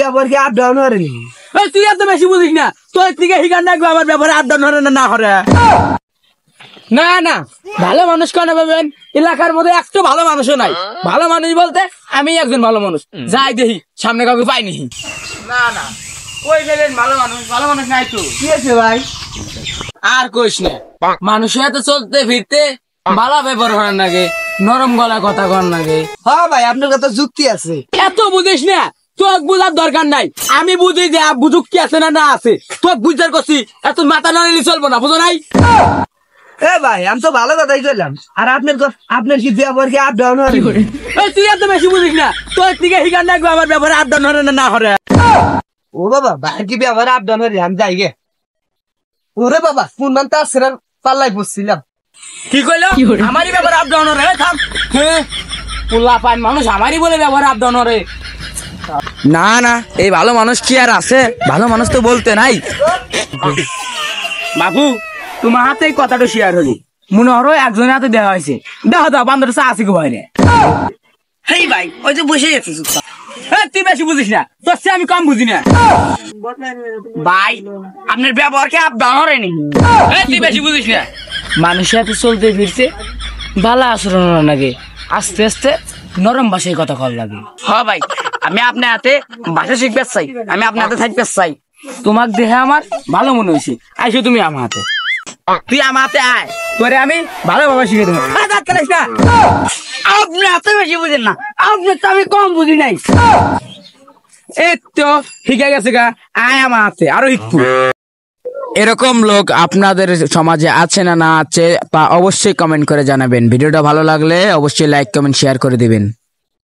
ব্যবহার কি up down হয়নি? তুই এত বেশি বুঝিস না, তোর থেকে হিগান রাখবো আমার ব্যবহারে আপ ডাউন হরে না হরে। না না, ভালো মানুষ কেন পাবেন? এলাকার মধ্যে একটা ভালো মানুষও নাই। ভালো মানুষ বলতে আমি একজন ভালো মানুষ, যাই দেখি সামনে কাউকে পাইনি। না না, ওই গেলেন ভালো মানুষ, ভালো মানুষ নাই তো। কি আছে ভাই? আর কইস না, মানুষের হাতে চলতে ফিরতে ভালো ব্যবহার করার লাগে, নরম গলা কথা কর লাগে। হ্যাঁ ভাই, আপনার কথা যুক্তি আছে। এত বুঝিস না, তোক বুঝার দরকার নাই। আমি বুঝি যে বুঝুক কি আছে না না আছে। তোক বুঝার করছি, এত মাথা নাড়িলে চলবো না, বুঝো নাই? এ ভাই, আমি তো ভালো কথাই কইলাম। আর আপনার কি ব্যবহার কি আপ ডাউন হয়নি? তুই এত বেশি বুঝিস না, তোর থেকে হিগান রাখবো আমার ব্যবহারে আপ ডাউন হরে না হরে। ও বাবা, ভাই কি ব্যবহার আপ ডাউন হয়নি? আমি যাই গে। ওরে বাবা, কোন মান তা সেরার পাল্লাই বসছিলাম। কি কইলো? আমারই ব্যবহার আপ ডাউন হরে? থাম। হ্যাঁ, পোলা পান মানুষ আমারই বলে ব্যবহার আপ ডাউন হরে। না না, এই ভালো মানুষ কি আর আছে? ভালো মানুষ তো বলতে নাই। বাবু, তোমার হাতে এই কথাটা শেয়ার হলি, মনে হলো একজনের হাতে দেওয়া হয়েছে। দেখো দাও বান্দর চা আছে কি বাইরে? হেই ভাই, ওই যে বসে গেছে। তুই বেশি বুঝিস না, তোর চেয়ে আমি কম বুঝি না। ভাই, আপনার ব্যবহার কি আপ ডাউন হয়নি? তুই বেশি বুঝিস না। মানুষের হাতে চলতে ফিরছে ভালো আচরণ লাগে, আস্তে আস্তে নরম ভাষায় কথা কল লাগে। হ্যাঁ ভাই, আমি আপনার হাতে ভাষা শিখতে চাই, আমি আপনার হাতে থাকতে চাই। তোমাক দেখে আমার ভালো মনে হয়েছে, আইসো তুমি আমার হাতে। তুই আমার হাতে আয়, তোরে আমি ভালোভাবে শিখে দেবো। আপনি এত বেশি বুঝেন না, আপনার তো আমি কম বুঝি নাই। এই তো শিখে গেছে গা, আয় আমার হাতে আরো একটু। এরকম লোক আপনাদের সমাজে আছে না না আছে তা অবশ্যই কমেন্ট করে জানাবেন। ভিডিওটা ভালো লাগলে অবশ্যই লাইক কমেন্ট শেয়ার করে দিবেন।